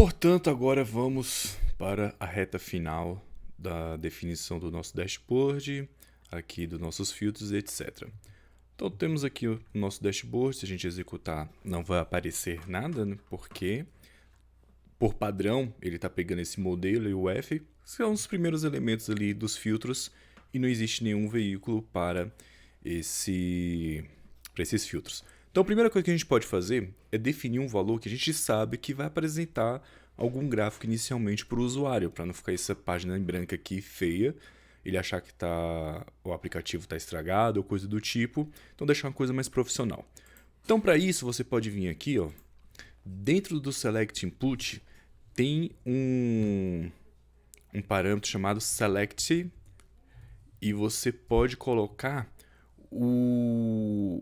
Portanto, agora vamos para a reta final da definição do nosso dashboard, aqui dos nossos filtros, etc. Então temos aqui o nosso dashboard. Se a gente executar, não vai aparecer nada, né? Porque por padrão ele está pegando esse modelo e o F, que são os primeiros elementos ali dos filtros, e não existe nenhum veículo para esses filtros. Então a primeira coisa que a gente pode fazer é definir um valor que a gente sabe que vai apresentar algum gráfico inicialmente para o usuário, para não ficar essa página em branco aqui feia, ele achar que o aplicativo está estragado ou coisa do tipo. Então deixar uma coisa mais profissional. Então para isso você pode vir aqui, ó, dentro do Select Input tem um parâmetro chamado Select, e você pode colocar o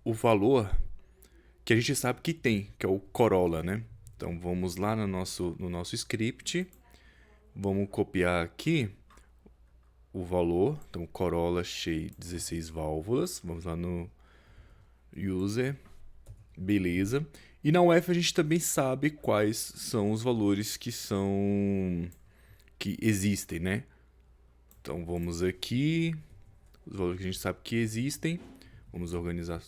valor que a gente sabe que tem, que é o Corolla, né? Então vamos lá no nosso script, vamos copiar aqui o valor. Então Corolla cheio 16 válvulas, vamos lá no User, beleza. E na UF a gente também sabe quais são os valores que existem, né? Então vamos aqui, os valores que a gente sabe que existem. Vamos organizar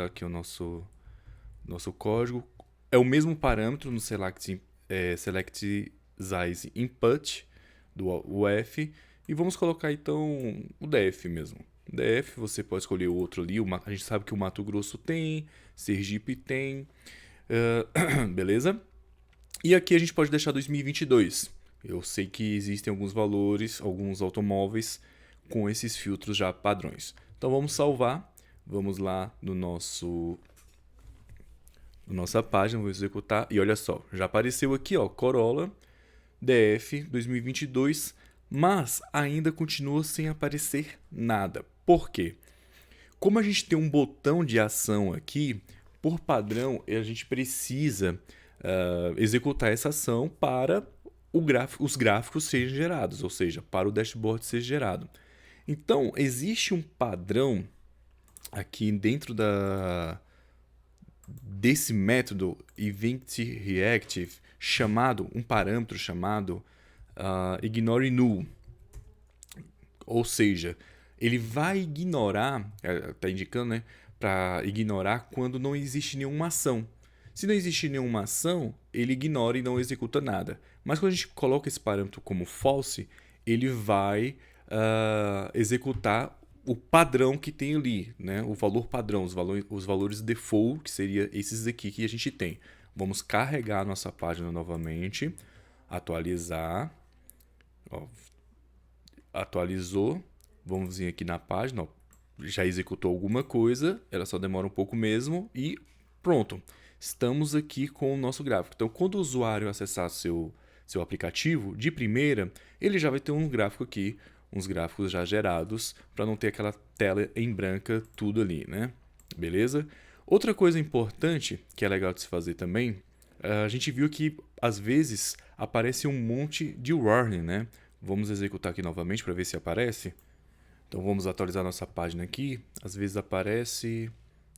aqui o nosso código. É o mesmo parâmetro no Select Size Input do UF. E vamos colocar então o DF mesmo. DF, você pode escolher outro ali. A gente sabe que o Mato Grosso tem, Sergipe tem. Beleza? E aqui a gente pode deixar 2022. Eu sei que existem alguns valores, alguns automóveis com esses filtros já padrões. Então vamos salvar. Vamos lá no nossa página, vou executar. E olha só, já apareceu aqui, ó, Corolla DF 2022, mas ainda continua sem aparecer nada. Por quê? Como a gente tem um botão de ação aqui, por padrão, a gente precisa executar essa ação para os gráficos serem gerados, ou seja, para o dashboard ser gerado. Então, existe um padrão aqui dentro desse método Event Reactive, um parâmetro chamado Ignore Null. Ou seja, ele vai ignorar, está indicando, né, para ignorar quando não existe nenhuma ação. Se não existe nenhuma ação, ele ignora e não executa nada. Mas quando a gente coloca esse parâmetro como false, ele vai executar o padrão que tem ali, né? O valor padrão, os valores default, que seria esses aqui que a gente tem. Vamos carregar a nossa página novamente, atualizar, ó, atualizou, vamos vir aqui na página, ó, já executou alguma coisa, ela só demora um pouco mesmo e pronto. Estamos aqui com o nosso gráfico. Então, quando o usuário acessar seu aplicativo, de primeira, ele já vai ter um gráfico aqui, uns gráficos já gerados, para não ter aquela tela em branca, tudo ali, né? Beleza? Outra coisa importante, que é legal de se fazer também, a gente viu que, às vezes, aparece um monte de warning, né? Vamos executar aqui novamente para ver se aparece. Então, vamos atualizar nossa página aqui. Às vezes aparece...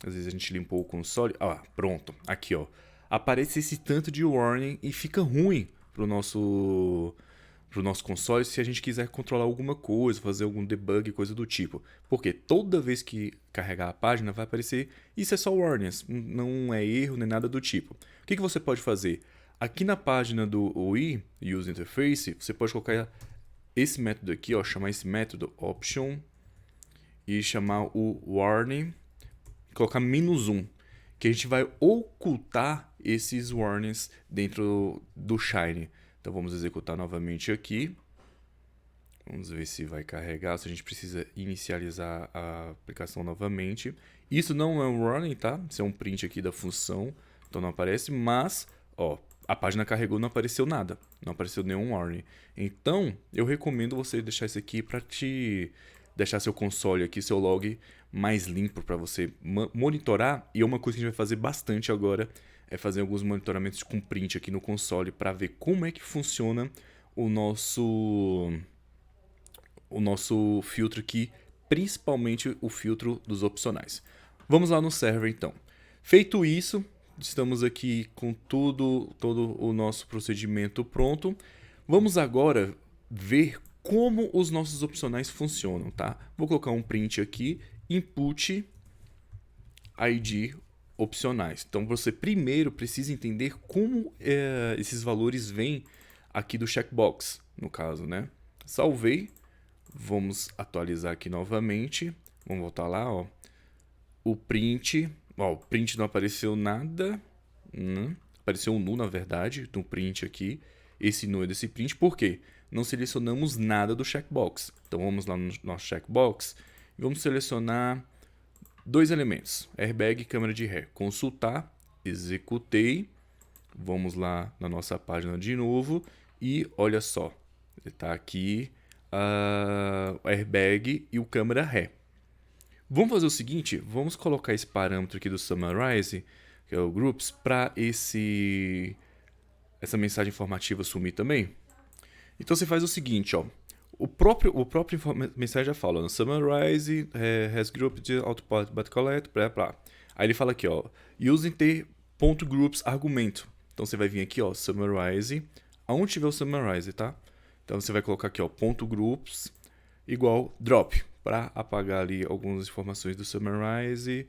Às vezes a gente limpou o console. Pronto. Aqui, ó. Aparece esse tanto de warning e fica ruim pro nosso console se a gente quiser controlar alguma coisa, fazer algum debug, coisa do tipo. Porque toda vez que carregar a página vai aparecer, isso é só warnings, não é erro nem nada do tipo. O que você pode fazer? Aqui na página do UI, Use Interface, você pode colocar esse método aqui, ó, chamar esse método option e chamar o warning, colocar -1, que a gente vai ocultar esses warnings dentro do Shine. Então vamos executar novamente aqui. Vamos ver se vai carregar, se a gente precisa inicializar a aplicação novamente. Isso não é um warning, tá? Isso é um print aqui da função, então não aparece, mas ó, a página carregou, não apareceu nada, não apareceu nenhum warning. Então eu recomendo você deixar isso aqui para te deixar seu console aqui, seu log mais limpo para você monitorar. E uma coisa que a gente vai fazer bastante agora é fazer alguns monitoramentos com print aqui no console para ver como é que funciona o nosso filtro aqui, principalmente o filtro dos opcionais. Vamos lá no server então. Feito isso, estamos aqui com todo o nosso procedimento pronto. Vamos agora ver como os nossos opcionais funcionam, tá? Vou colocar um print aqui, input ID opcionais. Então você primeiro precisa entender como esses valores vêm aqui do checkbox, no caso, né? Salvei, vamos atualizar aqui novamente, vamos voltar lá, ó. O print não apareceu nada, apareceu um null na verdade, no print aqui, esse null é desse print, por quê? Não selecionamos nada do checkbox. Então vamos lá no nosso checkbox e vamos selecionar dois elementos, airbag e câmera de ré. Consultar, executei, vamos lá na nossa página de novo e olha só, está aqui o airbag e o câmera ré. Vamos fazer o seguinte, vamos colocar esse parâmetro aqui do summarize, que é o groups, para essa mensagem informativa sumir também. Então você faz o seguinte, ó, o próprio mensagem já fala, no summarize has group de output but collect, blá, blá. Aí ele fala aqui, ó, using t.groups argumento. Então você vai vir aqui, ó, summarize, aonde tiver o summarize, tá? Então você vai colocar aqui, ó, .groups igual drop, para apagar ali algumas informações do summarize.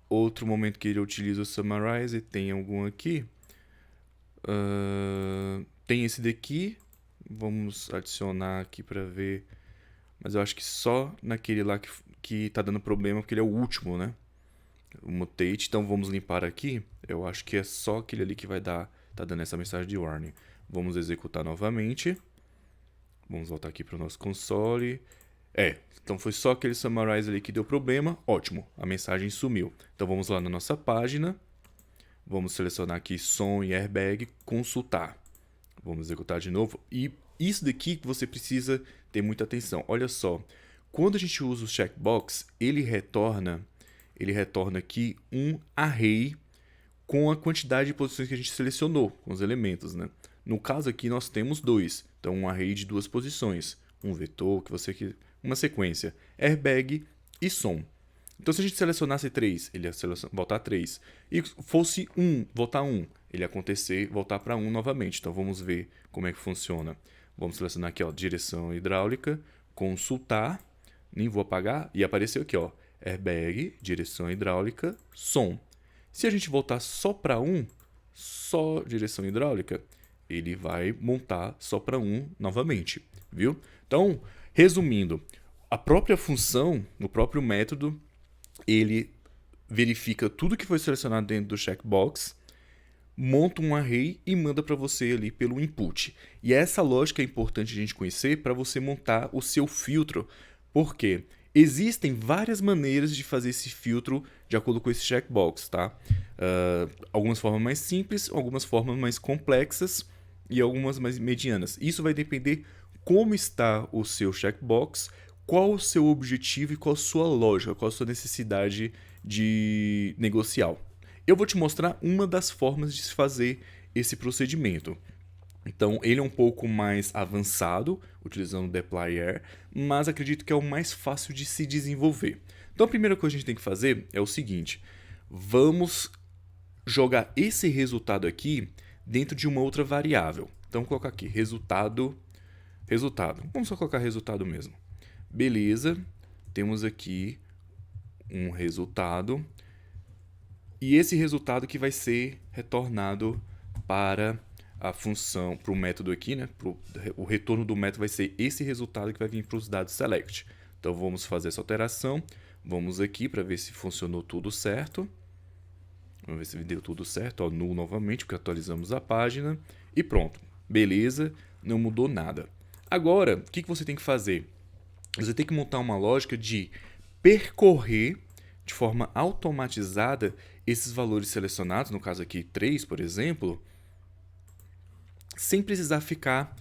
Outro momento que ele utiliza o summarize, tem algum aqui? Tem esse daqui. Vamos adicionar aqui para ver. Mas eu acho que só naquele lá que tá dando problema, porque ele é o último, né? O mutate. Então vamos limpar aqui. Eu acho que é só aquele ali que tá dando essa mensagem de warning. Vamos executar novamente. Vamos voltar aqui para o nosso console. Então foi só aquele summarize ali que deu problema. Ótimo, a mensagem sumiu. Então vamos lá na nossa página. Vamos selecionar aqui som e airbag, consultar. Vamos executar de novo. E isso daqui que você precisa ter muita atenção. Olha só, quando a gente usa o checkbox, ele retorna aqui um array com a quantidade de posições que a gente selecionou, com os elementos, né? No caso aqui nós temos dois. Então um array de duas posições. Um vetor, uma sequência, airbag e som. Então se a gente selecionasse 3, ele ia voltar 3. E fosse 1, voltar 1, ele ia acontecer, voltar para 1 novamente. Então vamos ver como é que funciona. Vamos selecionar aqui, ó, direção hidráulica, consultar, nem vou apagar, e apareceu aqui, ó, airbag, direção hidráulica, som. Se a gente voltar só para 1, só direção hidráulica, ele vai montar só para 1 novamente, viu? Então, resumindo, a própria função, o próprio método, ele verifica tudo que foi selecionado dentro do checkbox, monta um array e manda para você ali pelo input. E essa lógica é importante a gente conhecer para você montar o seu filtro, porque existem várias maneiras de fazer esse filtro de acordo com esse checkbox, tá? Algumas formas mais simples, algumas formas mais complexas e algumas mais medianas. Isso vai depender como está o seu checkbox, qual o seu objetivo e qual a sua lógica, qual a sua necessidade de negocial. Eu vou te mostrar uma das formas de se fazer esse procedimento. Então, ele é um pouco mais avançado, utilizando o dplyr, mas acredito que é o mais fácil de se desenvolver. Então, a primeira coisa que a gente tem que fazer é o seguinte: vamos jogar esse resultado aqui dentro de uma outra variável. Então, vou colocar aqui resultado. Vamos só colocar resultado mesmo. Beleza, temos aqui um resultado. E esse resultado que vai ser retornado para a função, para o método aqui, né? O retorno do método vai ser esse resultado que vai vir para os dados select. Então vamos fazer essa alteração. Vamos aqui para ver se funcionou tudo certo. Vamos ver se deu tudo certo. Ó, null novamente, porque atualizamos a página. E pronto. Beleza, não mudou nada. Agora, o que você tem que fazer? Você tem que montar uma lógica de percorrer de forma automatizada esses valores selecionados, no caso aqui 3, por exemplo, sem precisar ficar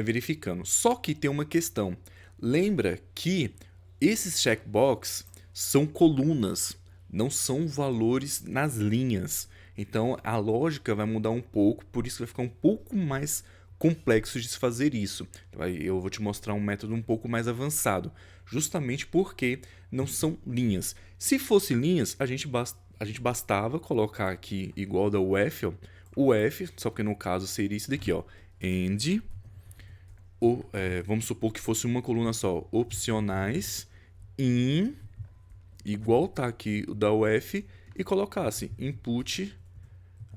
verificando. Só que tem uma questão. Lembra que esses checkbox são colunas, não são valores nas linhas. Então a lógica vai mudar um pouco, por isso vai ficar um pouco mais complexo de se fazer isso. Eu vou te mostrar um método um pouco mais avançado, justamente porque não são linhas. Se fosse linhas, a gente a gente bastava colocar aqui igual da UF, ó, o F, só que no caso seria isso daqui, ó, end, vamos supor que fosse uma coluna só, opcionais, in, igual tá aqui o da UF, e colocasse input,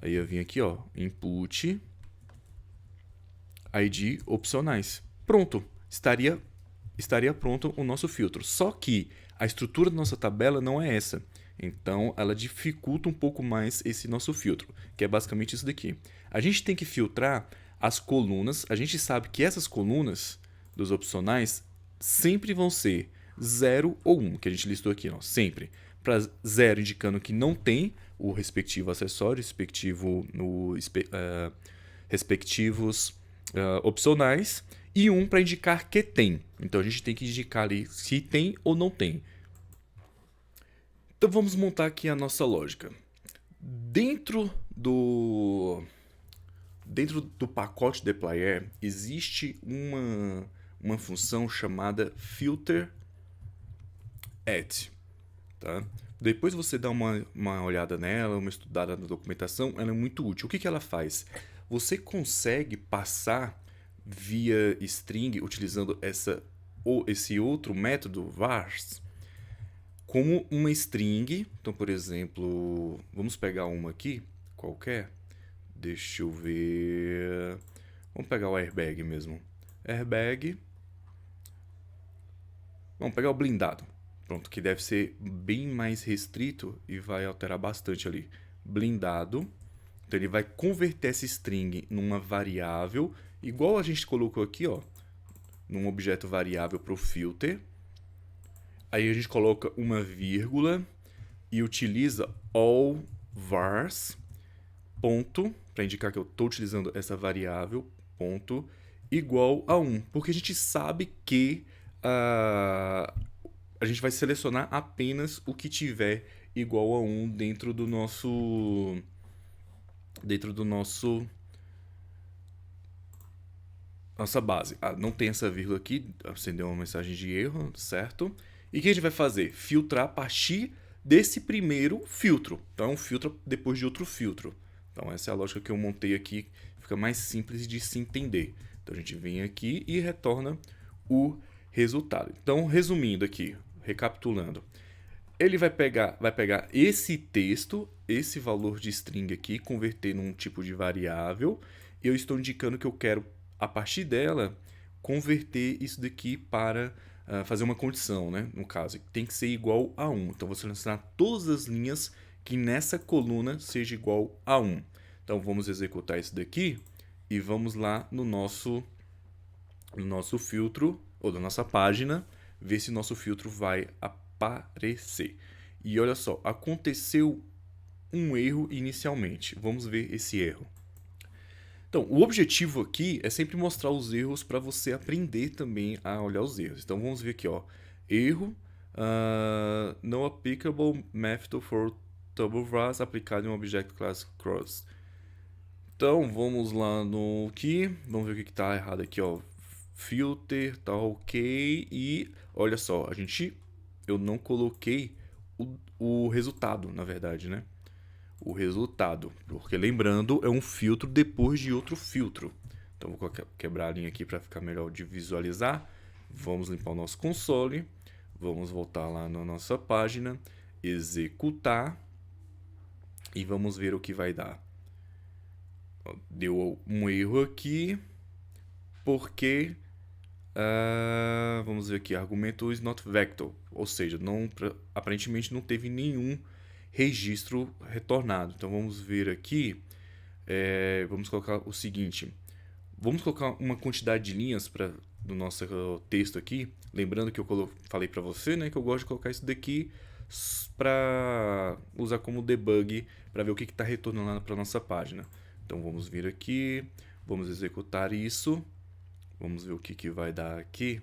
aí eu vim aqui, ó, input, ID opcionais. Pronto, estaria pronto o nosso filtro. Só que a estrutura da nossa tabela não é essa. Então, ela dificulta um pouco mais esse nosso filtro, que é basicamente isso daqui. A gente tem que filtrar as colunas. A gente sabe que essas colunas dos opcionais sempre vão ser 0 ou 1, que a gente listou aqui, ó, sempre. Para 0 indicando que não tem o respectivo acessório, respectivos opcionais, e 1 para indicar que tem. Então a gente tem que indicar ali se tem ou não tem. Então vamos montar aqui a nossa lógica. Dentro do pacote dplyr existe uma função chamada filter at. Tá? Depois você dá uma olhada nela, uma estudada na documentação, ela é muito útil. O que ela faz? Você consegue passar via string, utilizando esse outro método, vars, como uma string. Então, por exemplo, vamos pegar uma aqui, qualquer. Deixa eu ver. Vamos pegar o airbag mesmo. Airbag. Vamos pegar o blindado. Pronto, que deve ser bem mais restrito e vai alterar bastante ali. Blindado. Então ele vai converter essa string numa variável, igual a gente colocou aqui, ó, num objeto variável para o filter. Aí a gente coloca uma vírgula e utiliza all vars, ponto, para indicar que eu estou utilizando essa variável, ponto, igual a 1. Porque a gente sabe que a gente vai selecionar apenas o que tiver igual a 1 dentro do nosso nossa base. Não tem essa vírgula aqui, acendeu uma mensagem de erro, certo? E o que a gente vai fazer? Filtrar a partir desse primeiro filtro. Então é um filtro depois de outro filtro. Então essa é a lógica que eu montei aqui, fica mais simples de se entender. Então a gente vem aqui e retorna o resultado. Então, resumindo aqui, recapitulando, ele vai pegar esse texto, esse valor de string aqui, converter num tipo de variável. E eu estou indicando que eu quero, a partir dela, converter isso daqui para fazer uma condição, né? No caso, tem que ser igual a 1. Então, vou selecionar todas as linhas que nessa coluna seja igual a 1. Então, vamos executar isso daqui e vamos lá no nosso filtro, ou da nossa página, ver se nosso filtro vai aparecer. E olha só, aconteceu um erro inicialmente. Vamos ver esse erro. Então, o objetivo aqui é sempre mostrar os erros para você aprender também a olhar os erros. Então, vamos ver aqui, ó, erro, no applicable method for TubbleVars aplicado em um Object Class Cross. Então, vamos lá no que, vamos ver o que está errado aqui, ó, filter, tá ok, e olha só, eu não coloquei o resultado, na verdade, né? O resultado, porque lembrando, é um filtro depois de outro filtro. Então vou quebrar a linha aqui para ficar melhor de visualizar. Vamos limpar o nosso console, vamos voltar lá na nossa página, executar e vamos ver o que vai dar. Deu um erro aqui, porque vamos ver aqui, argumento is not vector, ou seja, aparentemente não teve nenhum registro retornado. Então vamos ver aqui, vamos colocar o seguinte, vamos colocar uma quantidade de linhas do nosso texto aqui, lembrando que eu falei para você, né, que eu gosto de colocar isso daqui para usar como debug, para ver o que está retornando lá para nossa página. Então vamos vir aqui, vamos executar isso, vamos ver o que vai dar aqui.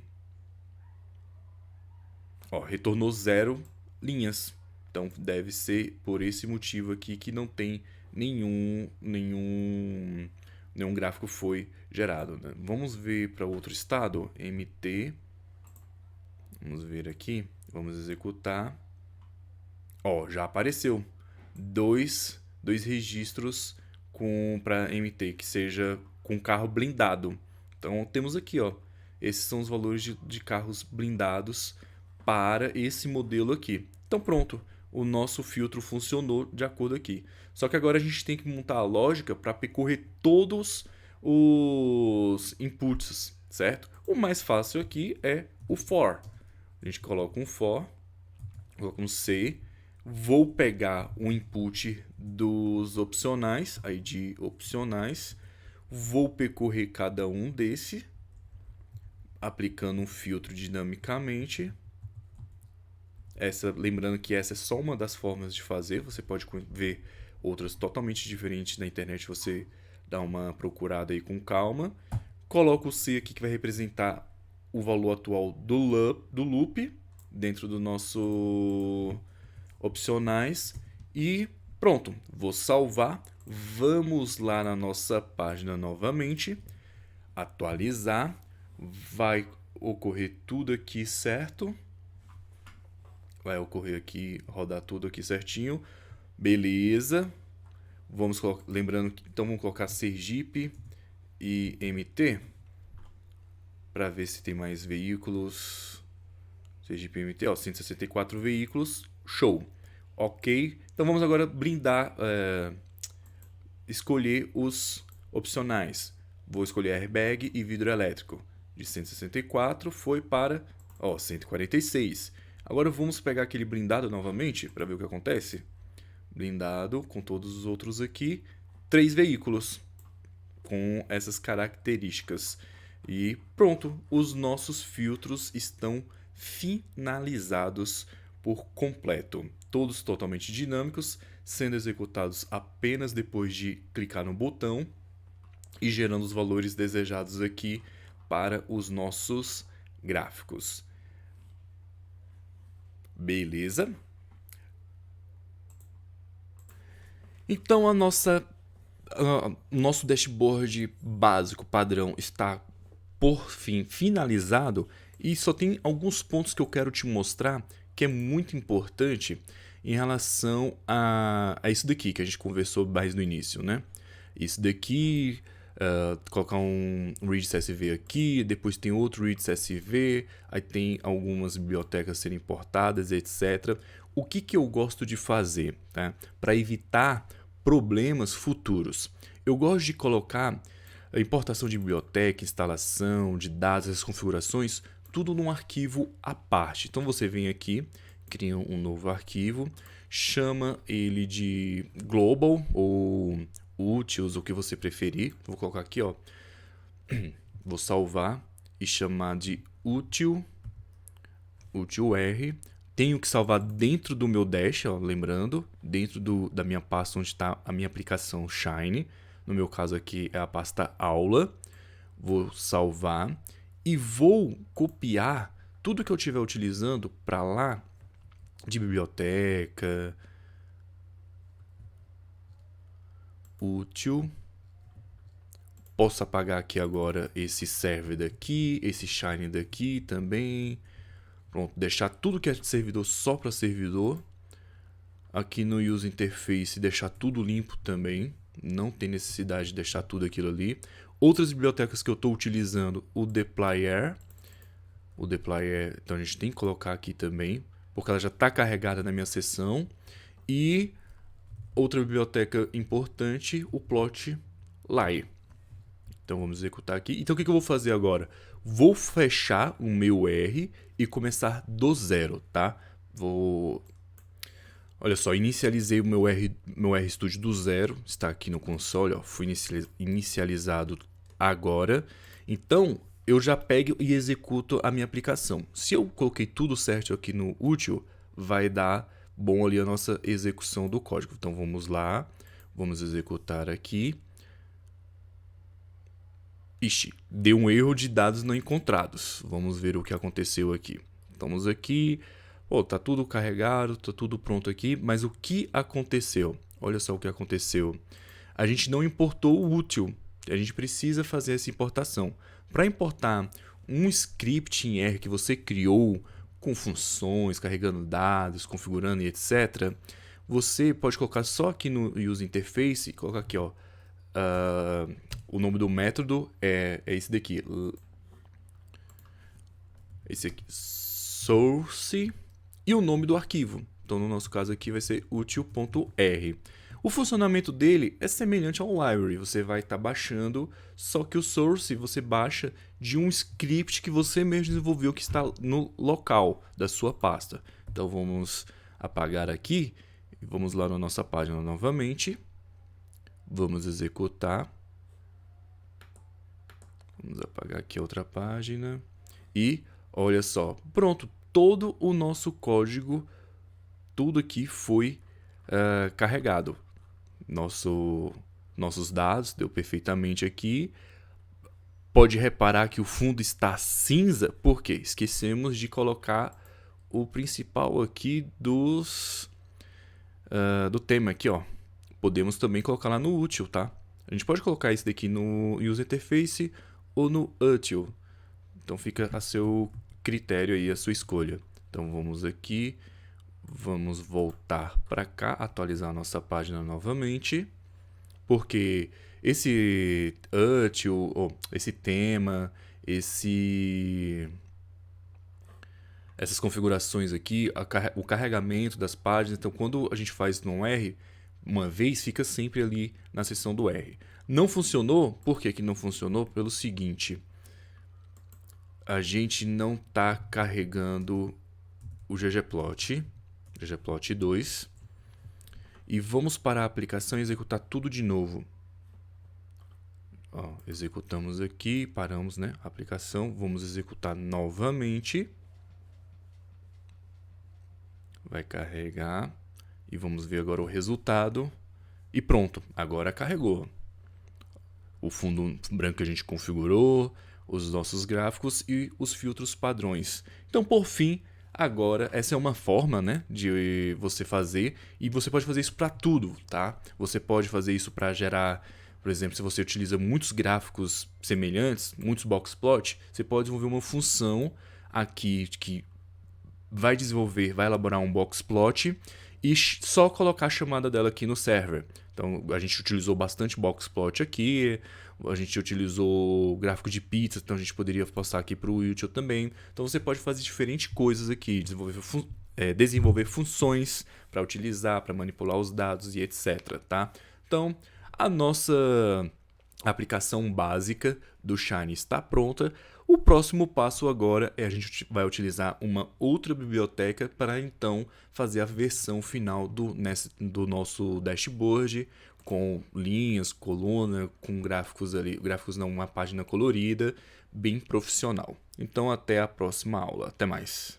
Ó, retornou 0 linhas. Então deve ser por esse motivo aqui que não tem nenhum gráfico foi gerado, né? Vamos ver para outro estado, mt. Vamos ver aqui, vamos executar. Ó, já apareceu. dois registros para MT, que seja com carro blindado. Então temos aqui, ó, esses são os valores de carros blindados para esse modelo aqui. Então pronto, o nosso filtro funcionou de acordo aqui. Só que agora a gente tem que montar a lógica para percorrer todos os inputs, certo? O mais fácil aqui é o for. A gente coloca um for, coloca um C, vou pegar o input dos opcionais, aí de opcionais, vou percorrer cada um desse, aplicando um filtro dinamicamente. Lembrando que essa é só uma das formas de fazer, você pode ver outras totalmente diferentes na internet, você dá uma procurada aí com calma. Coloco o C aqui que vai representar o valor atual do loop dentro do nosso opcionais e pronto, vou salvar. Vamos lá na nossa página novamente, atualizar, vai ocorrer tudo aqui certo, vai ocorrer aqui, rodar tudo aqui certinho, beleza. Vamos lembrando que então vamos colocar Sergipe e MT para ver se tem mais veículos. Sergipe MT, ó, 164 veículos, show. Ok, então vamos agora blindar, escolher os opcionais. Vou escolher airbag e vidro elétrico. De 164 foi para 146. Agora vamos pegar aquele blindado novamente para ver o que acontece. Blindado com todos os outros aqui, 3 veículos com essas características. E pronto, os nossos filtros estão finalizados por completo. Todos totalmente dinâmicos, sendo executados apenas depois de clicar no botão e gerando os valores desejados aqui para os nossos gráficos. Beleza? Então o nosso dashboard básico padrão está por fim finalizado e só tem alguns pontos que eu quero te mostrar que é muito importante em relação a isso daqui que a gente conversou mais no início, né? Isso daqui, colocar um read CSV aqui, depois tem outro read CSV, aí tem algumas bibliotecas serem importadas, etc. O que eu gosto de fazer, tá? Para evitar problemas futuros? Eu gosto de colocar a importação de biblioteca, instalação de dados, as configurações, tudo num arquivo à parte. Então você vem aqui, cria um novo arquivo, chama ele de global ou utils, o que você preferir. Vou colocar aqui, ó. Vou salvar e chamar de util R. Tenho que salvar dentro do meu dash, ó, lembrando, dentro da minha pasta onde está a minha aplicação Shine. No meu caso aqui é a pasta aula. Vou salvar e vou copiar tudo que eu estiver utilizando para lá de biblioteca, útil. Posso apagar aqui agora esse server daqui, esse Shine daqui também. Pronto, deixar tudo que é de servidor só para servidor. Aqui no User Interface deixar tudo limpo também. Não tem necessidade de deixar tudo aquilo ali. Outras bibliotecas que eu estou utilizando, o dplyr. O dplyr, então a gente tem que colocar aqui também, porque ela já está carregada na minha seção. E outra biblioteca importante, o plotly. Então vamos executar aqui. Então o que eu vou fazer agora? Vou fechar o meu R e começar do zero, tá? Olha só, inicializei o meu RStudio do zero, está aqui no console, ó, foi inicializado agora. Então, eu já pego e executo a minha aplicação. Se eu coloquei tudo certo aqui no útil, vai dar bom ali a nossa execução do código. Então, vamos lá, vamos executar aqui. Ixi, deu um erro de dados não encontrados. Vamos ver o que aconteceu aqui. Estamos aqui... Pô, tá tudo carregado, tá tudo pronto aqui, mas o que aconteceu? Olha só o que aconteceu. A gente não importou o útil. A gente precisa fazer essa importação. Para importar um script em R que você criou com funções, carregando dados, configurando e etc., você pode colocar só aqui no Use Interface, colocar aqui, ó, o nome do método é esse daqui, source, e o nome do arquivo. Então, no nosso caso aqui vai ser util.r. O funcionamento dele é semelhante ao library, você vai estar baixando, só que o source você baixa de um script que você mesmo desenvolveu que está no local da sua pasta. Então vamos apagar aqui, vamos lá na nossa página novamente, vamos executar, vamos apagar aqui a outra página e olha só, pronto, todo o nosso código, tudo aqui foi carregado. Nossos dados deu perfeitamente aqui. Pode reparar que o fundo está cinza, porque esquecemos de colocar o principal aqui do tema aqui, ó. Podemos também colocar lá no útil, tá? A gente pode colocar esse daqui no User Interface ou no útil. Então fica a seu critério aí, a sua escolha. Então vamos aqui, vamos voltar para cá, atualizar a nossa página novamente, porque esse útil, esse tema, essas configurações aqui, o carregamento das páginas, então quando a gente faz no R, uma vez, fica sempre ali na seção do R. Não funcionou? Por que que não funcionou? Pelo seguinte, a gente não está carregando o ggplot 2, e vamos para a aplicação e executar tudo de novo. Ó, executamos aqui, paramos, né? A aplicação, vamos executar novamente. Vai carregar e vamos ver agora o resultado. E pronto, agora carregou. O fundo branco que a gente configurou, os nossos gráficos e os filtros padrões. Então, por fim, agora essa é uma forma, né, de você fazer, e você pode fazer isso para tudo, tá? Você pode fazer isso para gerar, por exemplo, se você utiliza muitos gráficos semelhantes, muitos boxplot, você pode desenvolver uma função aqui que vai elaborar um boxplot e só colocar a chamada dela aqui no server. Então, a gente utilizou bastante boxplot aqui, a gente utilizou gráfico de pizza, então a gente poderia passar aqui para o util também. Então, você pode fazer diferentes coisas aqui, desenvolver funções para utilizar, para manipular os dados e etc. Tá? Então, a nossa aplicação básica do Shine está pronta. O próximo passo agora é a gente vai utilizar uma outra biblioteca para então fazer a versão final do nosso dashboard com linhas, coluna, com gráficos ali, uma página colorida, bem profissional. Então até a próxima aula. Até mais.